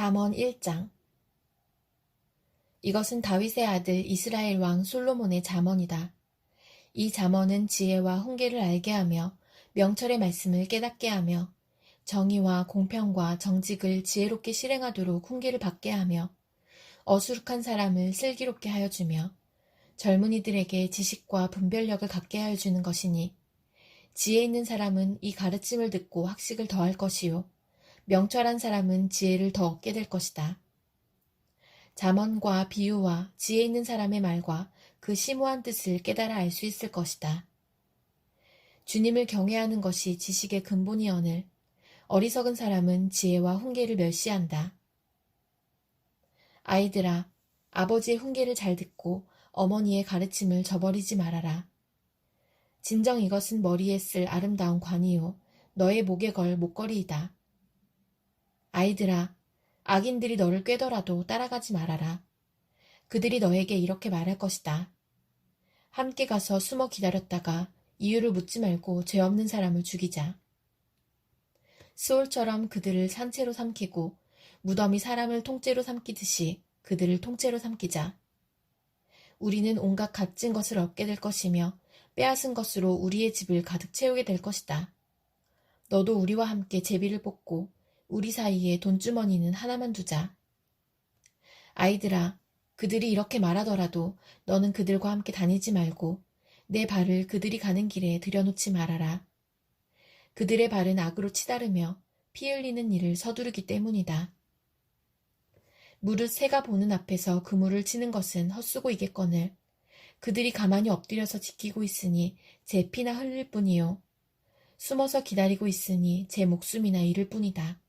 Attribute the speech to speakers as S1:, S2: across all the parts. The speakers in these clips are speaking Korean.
S1: 잠언 1장. 이것은 다윗의 아들 이스라엘 왕 솔로몬의 잠언이다. 이 잠언은 지혜와 훈계를 알게 하며 명철의 말씀을 깨닫게 하며 정의와 공평과 정직을 지혜롭게 실행하도록 훈계를 받게 하며 어수룩한 사람을 슬기롭게 하여 주며 젊은이들에게 지식과 분별력을 갖게 하여 주는 것이니, 지혜 있는 사람은 이 가르침을 듣고 학식을 더할 것이요 명철한 사람은 지혜를 더 얻게 될 것이다. 잠언과 비유와 지혜 있는 사람의 말과 그 심오한 뜻을 깨달아 알 수 있을 것이다. 주님을 경외하는 것이 지식의 근본이오늘 어리석은 사람은 지혜와 훈계를 멸시한다. 아이들아, 아버지의 훈계를 잘 듣고 어머니의 가르침을 저버리지 말아라. 진정 이것은 머리에 쓸 아름다운 관이요 너의 목에 걸 목걸이이다. 아이들아, 악인들이 너를 꾀더라도 따라가지 말아라. 그들이 너에게 이렇게 말할 것이다. 함께 가서 숨어 기다렸다가 이유를 묻지 말고 죄 없는 사람을 죽이자. 스올처럼 그들을 산채로 삼키고 무덤이 사람을 통째로 삼키듯이 그들을 통째로 삼키자. 우리는 온갖 값진 것을 얻게 될 것이며 빼앗은 것으로 우리의 집을 가득 채우게 될 것이다. 너도 우리와 함께 제비를 뽑고 우리 사이에 돈주머니는 하나만 두자. 아이들아, 그들이 이렇게 말하더라도 너는 그들과 함께 다니지 말고 내 발을 그들이 가는 길에 들여놓지 말아라. 그들의 발은 악으로 치다르며 피 흘리는 일을 서두르기 때문이다. 무릇 새가 보는 앞에서 그물을 치는 것은 헛수고이겠거늘 그들이 가만히 엎드려서 지키고 있으니 제 피나 흘릴 뿐이요 숨어서 기다리고 있으니 제 목숨이나 잃을 뿐이다.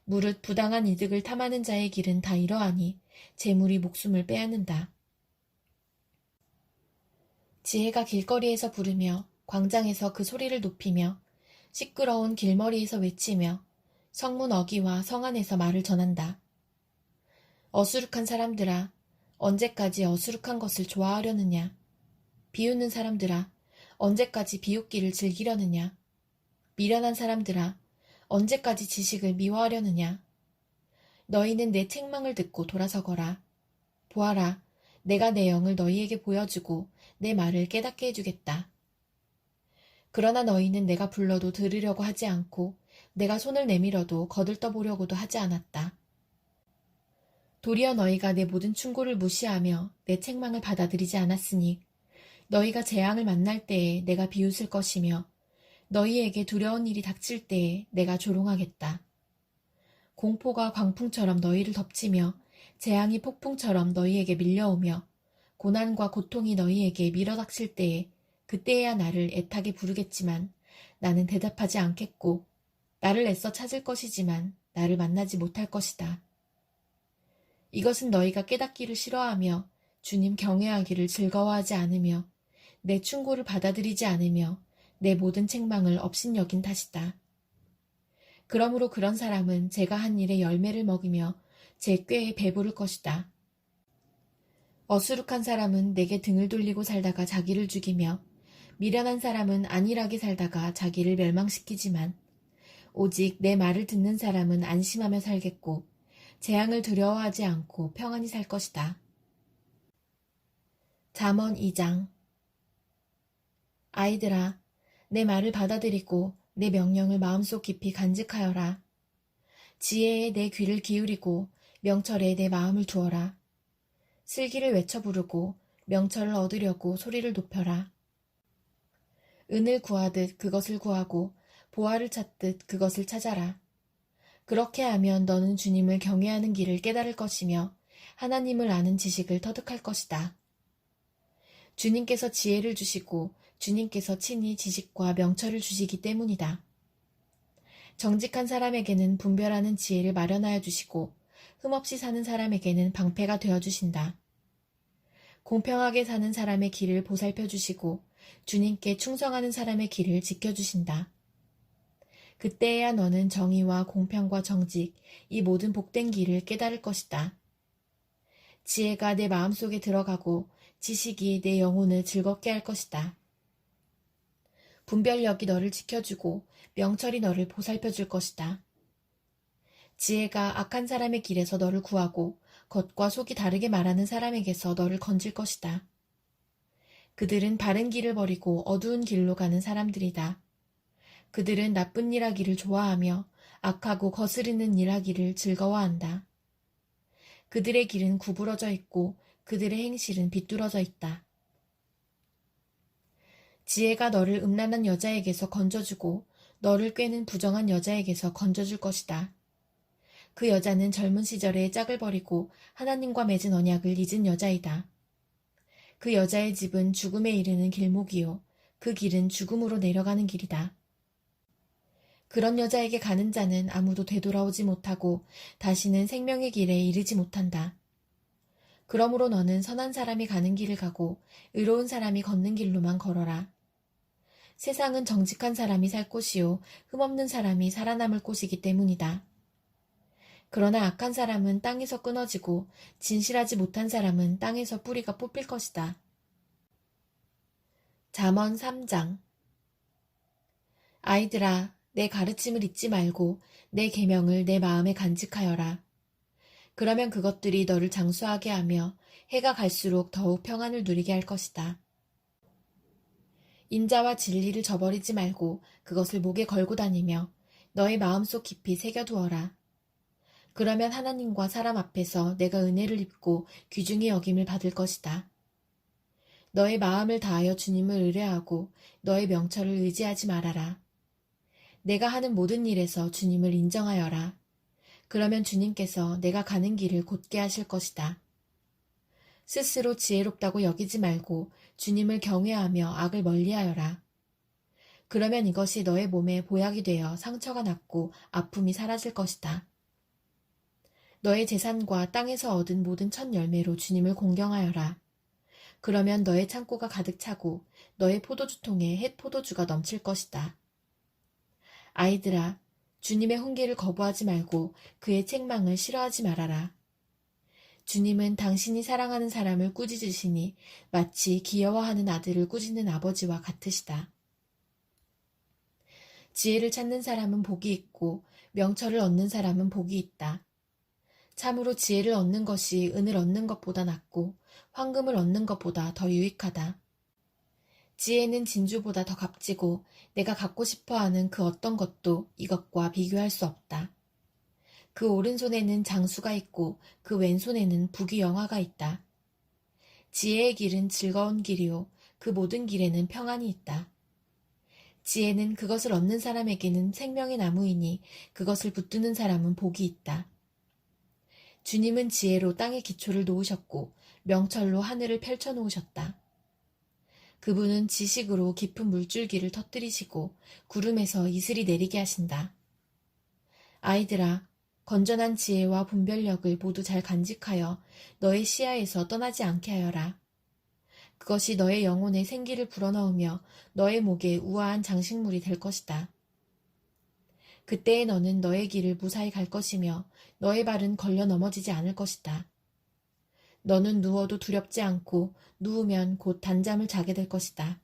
S1: 무릇 부당한 이득을 탐하는 자의 길은 다 이러하니 재물이 목숨을 빼앗는다. 지혜가 길거리에서 부르며 광장에서 그 소리를 높이며 시끄러운 길머리에서 외치며 성문 어귀와 성 안에서 말을 전한다. 어수룩한 사람들아, 언제까지 어수룩한 것을 좋아하려느냐? 비웃는 사람들아, 언제까지 비웃기를 즐기려느냐? 미련한 사람들아, 언제까지 지식을 미워하려느냐? 너희는 내 책망을 듣고 돌아서거라. 보아라, 내가 내 영을 너희에게 보여주고 내 말을 깨닫게 해주겠다. 그러나 너희는 내가 불러도 들으려고 하지 않고 내가 손을 내밀어도 거들떠보려고도 하지 않았다. 도리어 너희가 내 모든 충고를 무시하며 내 책망을 받아들이지 않았으니 너희가 재앙을 만날 때에 내가 비웃을 것이며 너희에게 두려운 일이 닥칠 때에 내가 조롱하겠다. 공포가 광풍처럼 너희를 덮치며 재앙이 폭풍처럼 너희에게 밀려오며 고난과 고통이 너희에게 밀어닥칠 때에 그때야 나를 애타게 부르겠지만 나는 대답하지 않겠고 나를 애써 찾을 것이지만 나를 만나지 못할 것이다. 이것은 너희가 깨닫기를 싫어하며 주님 경외하기를 즐거워하지 않으며 내 충고를 받아들이지 않으며 내 모든 책망을 업신여긴 탓이다. 그러므로 그런 사람은 제가 한 일의 열매를 먹이며 제 꾀에 배부를 것이다. 어수룩한 사람은 내게 등을 돌리고 살다가 자기를 죽이며 미련한 사람은 안일하게 살다가 자기를 멸망시키지만 오직 내 말을 듣는 사람은 안심하며 살겠고 재앙을 두려워하지 않고 평안히 살 것이다. 잠언 2장. 아이들아, 내 말을 받아들이고 내 명령을 마음속 깊이 간직하여라. 지혜에 내 귀를 기울이고 명철에 내 마음을 두어라. 슬기를 외쳐 부르고 명철을 얻으려고 소리를 높여라. 은을 구하듯 그것을 구하고 보화를 찾듯 그것을 찾아라. 그렇게 하면 너는 주님을 경외하는 길을 깨달을 것이며 하나님을 아는 지식을 터득할 것이다. 주님께서 지혜를 주시고 주님께서 친히 지식과 명철을 주시기 때문이다. 정직한 사람에게는 분별하는 지혜를 마련하여 주시고 흠없이 사는 사람에게는 방패가 되어 주신다. 공평하게 사는 사람의 길을 보살펴 주시고 주님께 충성하는 사람의 길을 지켜주신다. 그때야 너는 정의와 공평과 정직, 이 모든 복된 길을 깨달을 것이다. 지혜가 내 마음속에 들어가고 지식이 내 영혼을 즐겁게 할 것이다. 분별력이 너를 지켜주고 명철이 너를 보살펴 줄 것이다. 지혜가 악한 사람의 길에서 너를 구하고 겉과 속이 다르게 말하는 사람에게서 너를 건질 것이다. 그들은 바른 길을 버리고 어두운 길로 가는 사람들이다. 그들은 나쁜 일 하기를 좋아하며 악하고 거스르는 일 하기를 즐거워한다. 그들의 길은 구부러져 있고 그들의 행실은 비뚤어져 있다. 지혜가 너를 음란한 여자에게서 건져주고 너를 꾀는 부정한 여자에게서 건져줄 것이다. 그 여자는 젊은 시절에 짝을 버리고 하나님과 맺은 언약을 잊은 여자이다. 그 여자의 집은 죽음에 이르는 길목이요. 그 길은 죽음으로 내려가는 길이다. 그런 여자에게 가는 자는 아무도 되돌아오지 못하고 다시는 생명의 길에 이르지 못한다. 그러므로 너는 선한 사람이 가는 길을 가고 의로운 사람이 걷는 길로만 걸어라. 세상은 정직한 사람이 살 곳이요 흠없는 사람이 살아남을 곳이기 때문이다. 그러나 악한 사람은 땅에서 끊어지고 진실하지 못한 사람은 땅에서 뿌리가 뽑힐 것이다. 잠언 3장. 아이들아, 내 가르침을 잊지 말고 내 계명을 내 마음에 간직하여라. 그러면 그것들이 너를 장수하게 하며 해가 갈수록 더욱 평안을 누리게 할 것이다. 인자와 진리를 저버리지 말고 그것을 목에 걸고 다니며 너의 마음속 깊이 새겨두어라. 그러면 하나님과 사람 앞에서 내가 은혜를 입고 귀중히 여김을 받을 것이다. 너의 마음을 다하여 주님을 의뢰하고 너의 명철을 의지하지 말아라. 내가 하는 모든 일에서 주님을 인정하여라. 그러면 주님께서 내가 가는 길을 곧게 하실 것이다. 스스로 지혜롭다고 여기지 말고 주님을 경외하며 악을 멀리하여라. 그러면 이것이 너의 몸에 보약이 되어 상처가 낫고 아픔이 사라질 것이다. 너의 재산과 땅에서 얻은 모든 첫 열매로 주님을 공경하여라. 그러면 너의 창고가 가득 차고 너의 포도주통에 햇 포도주가 넘칠 것이다. 아이들아, 주님의 훈계를 거부하지 말고 그의 책망을 싫어하지 말아라. 주님은 당신이 사랑하는 사람을 꾸짖으시니 마치 귀여워하는 아들을 꾸짖는 아버지와 같으시다. 지혜를 찾는 사람은 복이 있고 명철을 얻는 사람은 복이 있다. 참으로 지혜를 얻는 것이 은을 얻는 것보다 낫고 황금을 얻는 것보다 더 유익하다. 지혜는 진주보다 더 값지고 내가 갖고 싶어하는 그 어떤 것도 이것과 비교할 수 없다. 그 오른손에는 장수가 있고 그 왼손에는 부귀영화가 있다. 지혜의 길은 즐거운 길이요 그 모든 길에는 평안이 있다. 지혜는 그것을 얻는 사람에게는 생명의 나무이니 그것을 붙드는 사람은 복이 있다. 주님은 지혜로 땅의 기초를 놓으셨고 명철로 하늘을 펼쳐놓으셨다. 그분은 지식으로 깊은 물줄기를 터뜨리시고 구름에서 이슬이 내리게 하신다. 아이들아, 건전한 지혜와 분별력을 모두 잘 간직하여 너의 시야에서 떠나지 않게 하여라. 그것이 너의 영혼에 생기를 불어넣으며 너의 목에 우아한 장식물이 될 것이다. 그때에 너는 너의 길을 무사히 갈 것이며 너의 발은 걸려 넘어지지 않을 것이다. 너는 누워도 두렵지 않고 누우면 곧 단잠을 자게 될 것이다.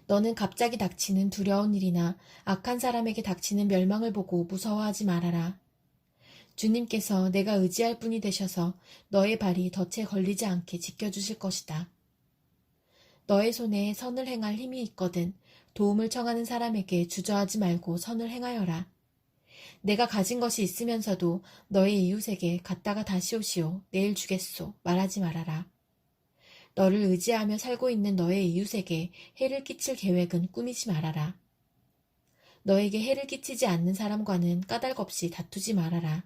S1: 너는 갑자기 닥치는 두려운 일이나 악한 사람에게 닥치는 멸망을 보고 무서워하지 말아라. 주님께서 내가 의지할 분이 되셔서 너의 발이 덫에 걸리지 않게 지켜주실 것이다. 너의 손에 선을 행할 힘이 있거든 도움을 청하는 사람에게 주저하지 말고 선을 행하여라. 내가 가진 것이 있으면서도 너의 이웃에게 갔다가 다시 오시오, 내일 주겠소, 말하지 말아라. 너를 의지하며 살고 있는 너의 이웃에게 해를 끼칠 계획은 꾸미지 말아라. 너에게 해를 끼치지 않는 사람과는 까닭 없이 다투지 말아라.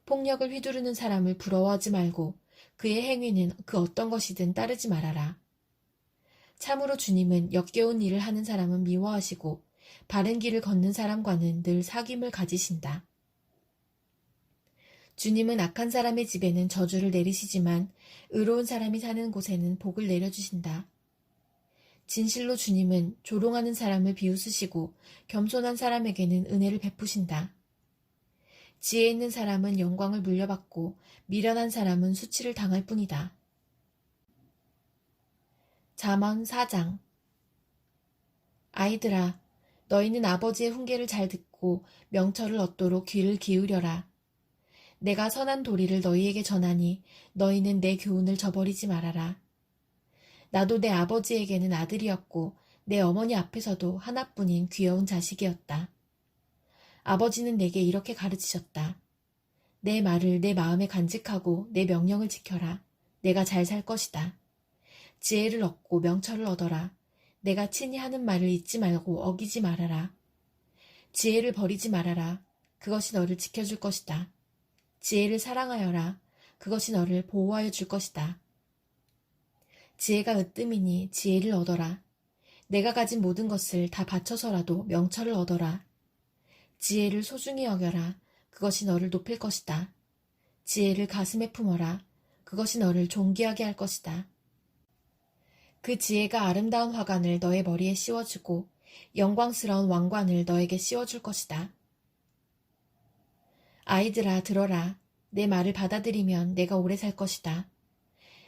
S1: 폭력을 휘두르는 사람을 부러워하지 말고 그의 행위는 그 어떤 것이든 따르지 말아라. 참으로 주님은 역겨운 일을 하는 사람은 미워하시고 바른 길을 걷는 사람과는 늘 사귐을 가지신다. 주님은 악한 사람의 집에는 저주를 내리시지만 의로운 사람이 사는 곳에는 복을 내려주신다. 진실로 주님은 조롱하는 사람을 비웃으시고 겸손한 사람에게는 은혜를 베푸신다. 지혜 있는 사람은 영광을 물려받고 미련한 사람은 수치를 당할 뿐이다. 잠언 4장. 아이들아, 너희는 아버지의 훈계를 잘 듣고 명철을 얻도록 귀를 기울여라. 내가 선한 도리를 너희에게 전하니 너희는 내 교훈을 저버리지 말아라. 나도 내 아버지에게는 아들이었고 내 어머니 앞에서도 하나뿐인 귀여운 자식이었다. 아버지는 내게 이렇게 가르치셨다. 내 말을 내 마음에 간직하고 내 명령을 지켜라. 내가 잘 살 것이다. 지혜를 얻고 명철을 얻어라. 내가 친히 하는 말을 잊지 말고 어기지 말아라. 지혜를 버리지 말아라. 그것이 너를 지켜줄 것이다. 지혜를 사랑하여라. 그것이 너를 보호하여 줄 것이다. 지혜가 으뜸이니 지혜를 얻어라. 내가 가진 모든 것을 다 바쳐서라도 명철을 얻어라. 지혜를 소중히 여겨라. 그것이 너를 높일 것이다. 지혜를 가슴에 품어라. 그것이 너를 존귀하게 할 것이다. 그 지혜가 아름다운 화관을 너의 머리에 씌워주고 영광스러운 왕관을 너에게 씌워줄 것이다. 아이들아, 들어라. 내 말을 받아들이면 내가 오래 살 것이다.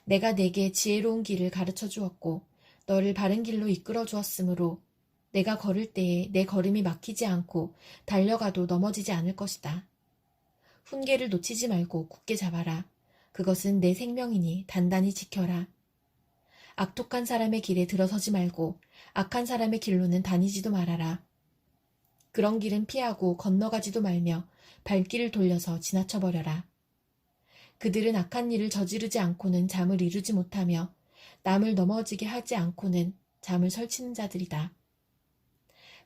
S1: 내가 내게 지혜로운 길을 가르쳐 주었고 너를 바른 길로 이끌어 주었으므로 내가 걸을 때에 내 걸음이 막히지 않고 달려가도 넘어지지 않을 것이다. 훈계를 놓치지 말고 굳게 잡아라. 그것은 내 생명이니 단단히 지켜라. 악독한 사람의 길에 들어서지 말고 악한 사람의 길로는 다니지도 말아라. 그런 길은 피하고 건너가지도 말며 발길을 돌려서 지나쳐버려라. 그들은 악한 일을 저지르지 않고는 잠을 이루지 못하며 남을 넘어지게 하지 않고는 잠을 설치는 자들이다.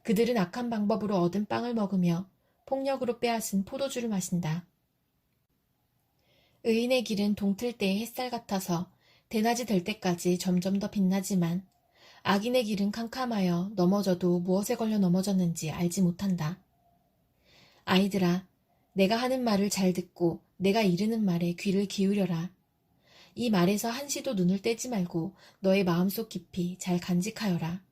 S1: 그들은 악한 방법으로 얻은 빵을 먹으며 폭력으로 빼앗은 포도주를 마신다. 의인의 길은 동틀 때의 햇살 같아서 대낮이 될 때까지 점점 더 빛나지만 악인의 길은 캄캄하여 넘어져도 무엇에 걸려 넘어졌는지 알지 못한다. 아이들아, 내가 하는 말을 잘 듣고 내가 이르는 말에 귀를 기울여라. 이 말에서 한시도 눈을 떼지 말고 너의 마음속 깊이 잘 간직하여라.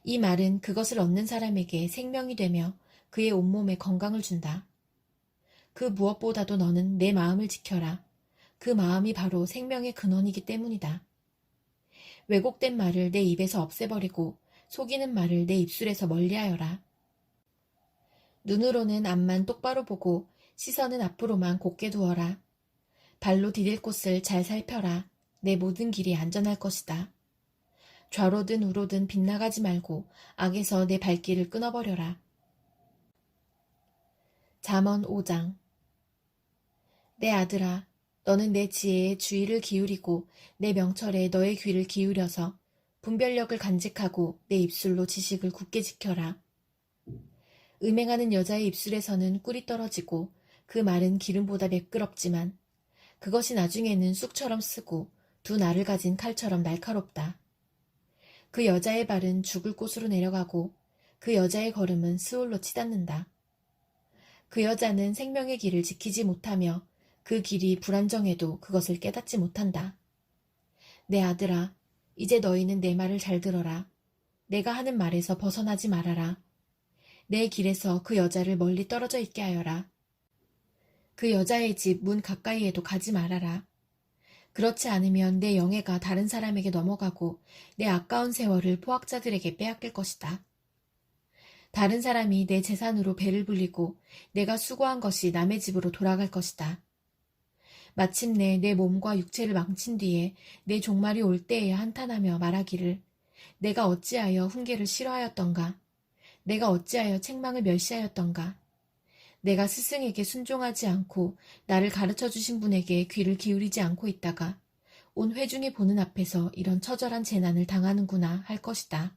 S1: 이 말은 그것을 얻는 사람에게 생명이 되며 그의 온몸에 건강을 준다. 그 무엇보다도 너는 내 마음을 지켜라. 그 마음이 바로 생명의 근원이기 때문이다. 왜곡된 말을 내 입에서 없애버리고 속이는 말을 내 입술에서 멀리하여라. 눈으로는 앞만 똑바로 보고 시선은 앞으로만 곧게 두어라. 발로 디딜 곳을 잘 살펴라. 내 모든 길이 안전할 것이다. 좌로든 우로든 빗나가지 말고 악에서 내 발길을 끊어버려라. 잠언 5장. 내 아들아, 너는 내 지혜에 주의를 기울이고 내 명철에 너의 귀를 기울여서 분별력을 간직하고 내 입술로 지식을 굳게 지켜라. 음행하는 여자의 입술에서는 꿀이 떨어지고 그 말은 기름보다 매끄럽지만 그것이 나중에는 쑥처럼 쓰고 두 날을 가진 칼처럼 날카롭다. 그 여자의 발은 죽을 곳으로 내려가고 그 여자의 걸음은 스올로 치닫는다. 그 여자는 생명의 길을 지키지 못하며 그 길이 불안정해도 그것을 깨닫지 못한다. 내 아들아, 이제 너희는 내 말을 잘 들어라. 내가 하는 말에서 벗어나지 말아라. 내 길에서 그 여자를 멀리 떨어져 있게 하여라. 그 여자의 집 문 가까이에도 가지 말아라. 그렇지 않으면 내 영예가 다른 사람에게 넘어가고 내 아까운 세월을 포악자들에게 빼앗길 것이다. 다른 사람이 내 재산으로 배를 불리고 내가 수고한 것이 남의 집으로 돌아갈 것이다. 마침내 내 몸과 육체를 망친 뒤에 내 종말이 올 때에야 한탄하며 말하기를 내가 어찌하여 훈계를 싫어하였던가. 내가 어찌하여 책망을 멸시하였던가. 내가 스승에게 순종하지 않고 나를 가르쳐 주신 분에게 귀를 기울이지 않고 있다가 온 회중이 보는 앞에서 이런 처절한 재난을 당하는구나 할 것이다.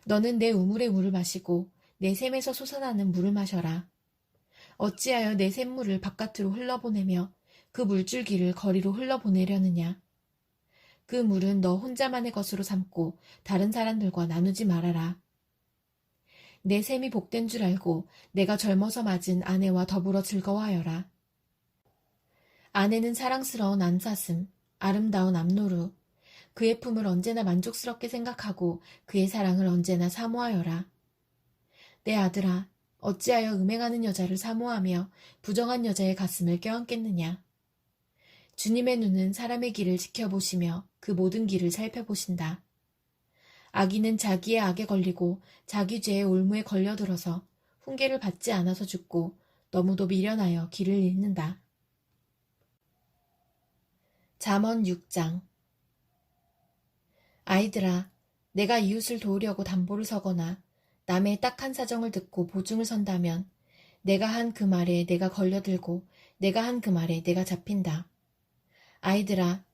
S1: 너는 내 우물의 물을 마시고 내 샘에서 솟아나는 물을 마셔라. 어찌하여 내 샘물을 바깥으로 흘러보내며 그 물줄기를 거리로 흘러보내려느냐. 그 물은 너 혼자만의 것으로 삼고 다른 사람들과 나누지 말아라. 내 샘이 복된 줄 알고 내가 젊어서 맞은 아내와 더불어 즐거워하여라. 아내는 사랑스러운 암사슴, 아름다운 암노루, 그의 품을 언제나 만족스럽게 생각하고 그의 사랑을 언제나 사모하여라. 내 아들아, 어찌하여 음행하는 여자를 사모하며 부정한 여자의 가슴을 껴안겠느냐. 주님의 눈은 사람의 길을 지켜보시며 그 모든 길을 살펴보신다. 악인은 자기의 악에 걸리고 자기 죄의 올무에 걸려들어서 훈계를 받지 않아서 죽고 너무도 미련하여 길을 잃는다. 잠언 6장. 아이들아, 내가 이웃을 도우려고 담보를 서거나 남의 딱한 사정을 듣고 보증을 선다면 내가 한 그 말에 내가 걸려들고 내가 한 그 말에 내가 잡힌다. 아이들아,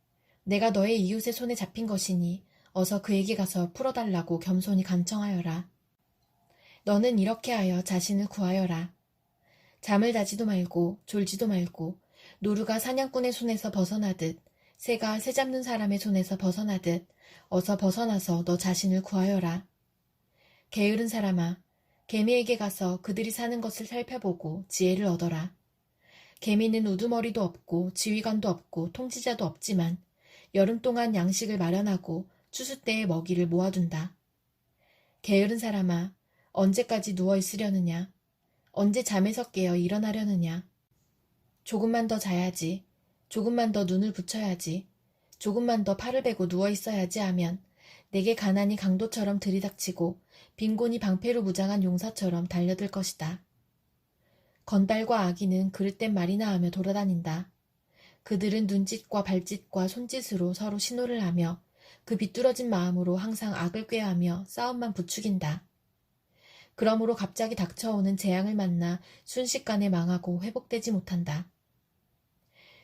S1: 내가 너의 이웃의 손에 잡힌 것이니 어서 그에게 가서 풀어달라고 겸손히 간청하여라. 너는 이렇게 하여 자신을 구하여라. 잠을 자지도 말고 졸지도 말고 노루가 사냥꾼의 손에서 벗어나듯 새가 새 잡는 사람의 손에서 벗어나듯 어서 벗어나서 너 자신을 구하여라. 게으른 사람아, 개미에게 가서 그들이 사는 것을 살펴보고 지혜를 얻어라. 개미는 우두머리도 없고 지휘관도 없고 통치자도 없지만 여름 동안 양식을 마련하고 추수 때의 먹이를 모아둔다. 게으른 사람아, 언제까지 누워 있으려느냐? 언제 잠에서 깨어 일어나려느냐? 조금만 더 자야지. 조금만 더 눈을 붙여야지. 조금만 더 팔을 베고 누워 있어야지 하면 내게 가난이 강도처럼 들이닥치고 빈곤이 방패로 무장한 용사처럼 달려들 것이다. 건달과 아기는 그릇된 말이나 하며 돌아다닌다. 그들은 눈짓과 발짓과 손짓으로 서로 신호를 하며 그 비뚤어진 마음으로 항상 악을 꾀하며 싸움만 부추긴다. 그러므로 갑자기 닥쳐오는 재앙을 만나 순식간에 망하고 회복되지 못한다.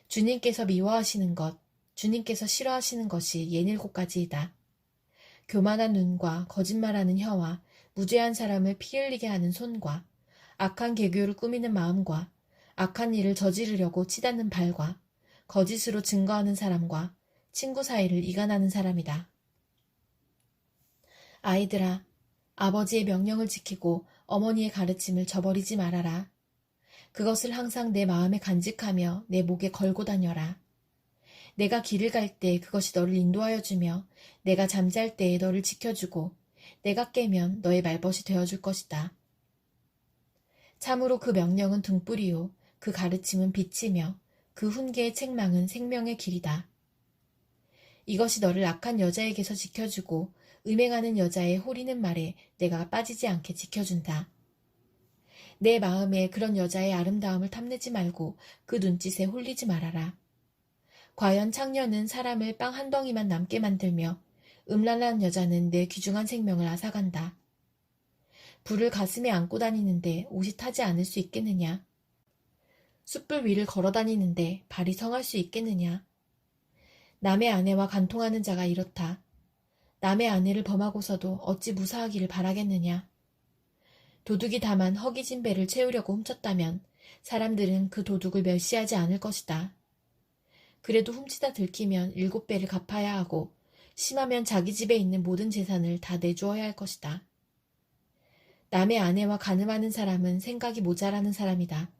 S1: 주님께서 미워하시는 것, 주님께서 싫어하시는 것이 예닐곱 가지이다. 교만한 눈과 거짓말하는 혀와 무죄한 사람을 피 흘리게 하는 손과 악한 계교를 꾸미는 마음과 악한 일을 저지르려고 치닫는 발과 거짓으로 증거하는 사람과 친구 사이를 이간하는 사람이다. 아이들아, 아버지의 명령을 지키고 어머니의 가르침을 저버리지 말아라. 그것을 항상 내 마음에 간직하며 내 목에 걸고 다녀라. 내가 길을 갈 때 그것이 너를 인도하여 주며 내가 잠잘 때에 너를 지켜주고 내가 깨면 너의 말벗이 되어줄 것이다. 참으로 그 명령은 등불이요 그 가르침은 빛이며 그 훈계의 책망은 생명의 길이다. 이것이 너를 악한 여자에게서 지켜주고 음행하는 여자의 호리는 말에 내가 빠지지 않게 지켜준다. 내 마음에 그런 여자의 아름다움을 탐내지 말고 그 눈짓에 홀리지 말아라. 과연 창녀는 사람을 빵 한 덩이만 남게 만들며 음란한 여자는 내 귀중한 생명을 앗아간다. 불을 가슴에 안고 다니는데 옷이 타지 않을 수 있겠느냐? 숯불 위를 걸어 다니는데 발이 성할 수 있겠느냐? 남의 아내와 간통하는 자가 이렇다. 남의 아내를 범하고서도 어찌 무사하기를 바라겠느냐? 도둑이 다만 허기진 배를 채우려고 훔쳤다면 사람들은 그 도둑을 멸시하지 않을 것이다. 그래도 훔치다 들키면 7배를 갚아야 하고 심하면 자기 집에 있는 모든 재산을 다 내주어야 할 것이다. 남의 아내와 간음하는 사람은 생각이 모자라는 사람이다.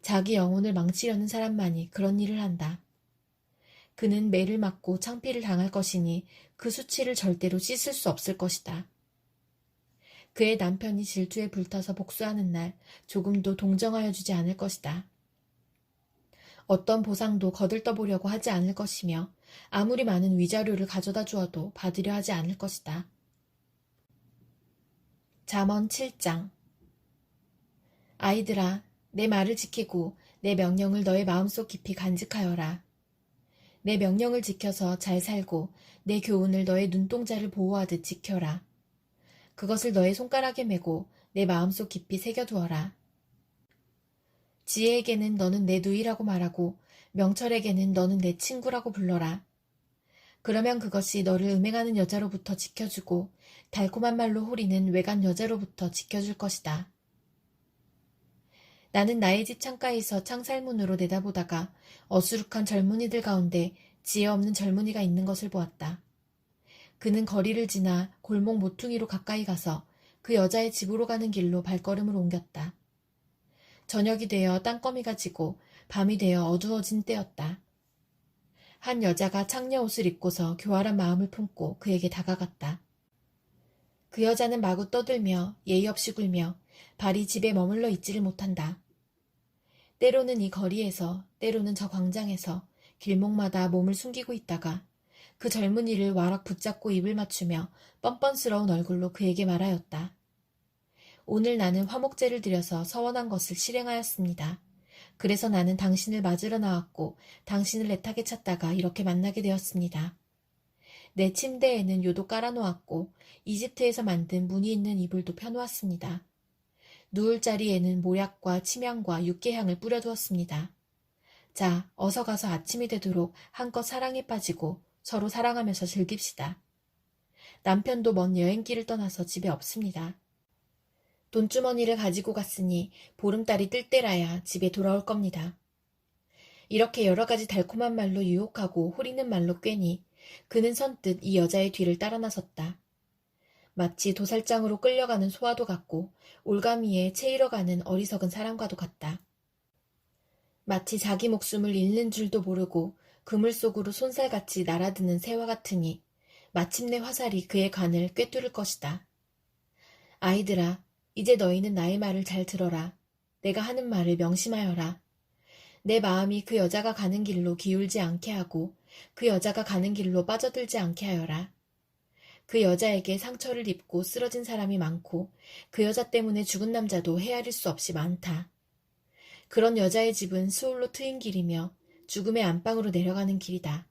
S1: 자기 영혼을 망치려는 사람만이 그런 일을 한다. 그는 매를 맞고 창피를 당할 것이니 그 수치를 절대로 씻을 수 없을 것이다. 그의 남편이 질투에 불타서 복수하는 날 조금도 동정하여 주지 않을 것이다. 어떤 보상도 거들떠보려고 하지 않을 것이며 아무리 많은 위자료를 가져다 주어도 받으려 하지 않을 것이다. 잠언 7장. 아이들아, 내 말을 지키고 내 명령을 너의 마음속 깊이 간직하여라. 내 명령을 지켜서 잘 살고 내 교훈을 너의 눈동자를 보호하듯 지켜라. 그것을 너의 손가락에 메고 내 마음속 깊이 새겨두어라. 지혜에게는 너는 내 누이라고 말하고 명철에게는 너는 내 친구라고 불러라. 그러면 그것이 너를 음행하는 여자로부터 지켜주고 달콤한 말로 호리는 외간 여자로부터 지켜줄 것이다. 나는 나의 집 창가에서 창살문으로 내다보다가 어수룩한 젊은이들 가운데 지혜 없는 젊은이가 있는 것을 보았다. 그는 거리를 지나 골목 모퉁이로 가까이 가서 그 여자의 집으로 가는 길로 발걸음을 옮겼다. 저녁이 되어 땅거미가 지고 밤이 되어 어두워진 때였다. 한 여자가 창녀 옷을 입고서 교활한 마음을 품고 그에게 다가갔다. 그 여자는 마구 떠들며 예의 없이 굴며 발이 집에 머물러 있지를 못한다. 때로는 이 거리에서 때로는 저 광장에서 길목마다 몸을 숨기고 있다가 그 젊은이를 와락 붙잡고 입을 맞추며 뻔뻔스러운 얼굴로 그에게 말하였다. 오늘 나는 화목제를 드려서 서원한 것을 실행하였습니다. 그래서 나는 당신을 맞으러 나왔고 당신을 애타게 찾다가 이렇게 만나게 되었습니다. 내 침대에는 요도 깔아놓았고 이집트에서 만든 무늬 있는 이불도 펴놓았습니다. 누울 자리에는 모약과 침향과 육개향을 뿌려두었습니다. 자, 어서 가서 아침이 되도록 한껏 사랑에 빠지고 서로 사랑하면서 즐깁시다. 남편도 먼 여행길을 떠나서 집에 없습니다. 돈주머니를 가지고 갔으니 보름달이 뜰 때라야 집에 돌아올 겁니다. 이렇게 여러 가지 달콤한 말로 유혹하고 호리는 말로 꿰니 그는 선뜻 이 여자의 뒤를 따라 나섰다. 마치 도살장으로 끌려가는 소와도 같고 올가미에 채이러가는 어리석은 사람과도 같다. 마치 자기 목숨을 잃는 줄도 모르고 그물 속으로 손살같이 날아드는 새와 같으니 마침내 화살이 그의 간을 꿰뚫을 것이다. 아이들아, 이제 너희는 나의 말을 잘 들어라. 내가 하는 말을 명심하여라. 내 마음이 그 여자가 가는 길로 기울지 않게 하고 그 여자가 가는 길로 빠져들지 않게 하여라. 그 여자에게 상처를 입고 쓰러진 사람이 많고 그 여자 때문에 죽은 남자도 헤아릴 수 없이 많다. 그런 여자의 집은 수올로 트인 길이며 죽음의 안방으로 내려가는 길이다.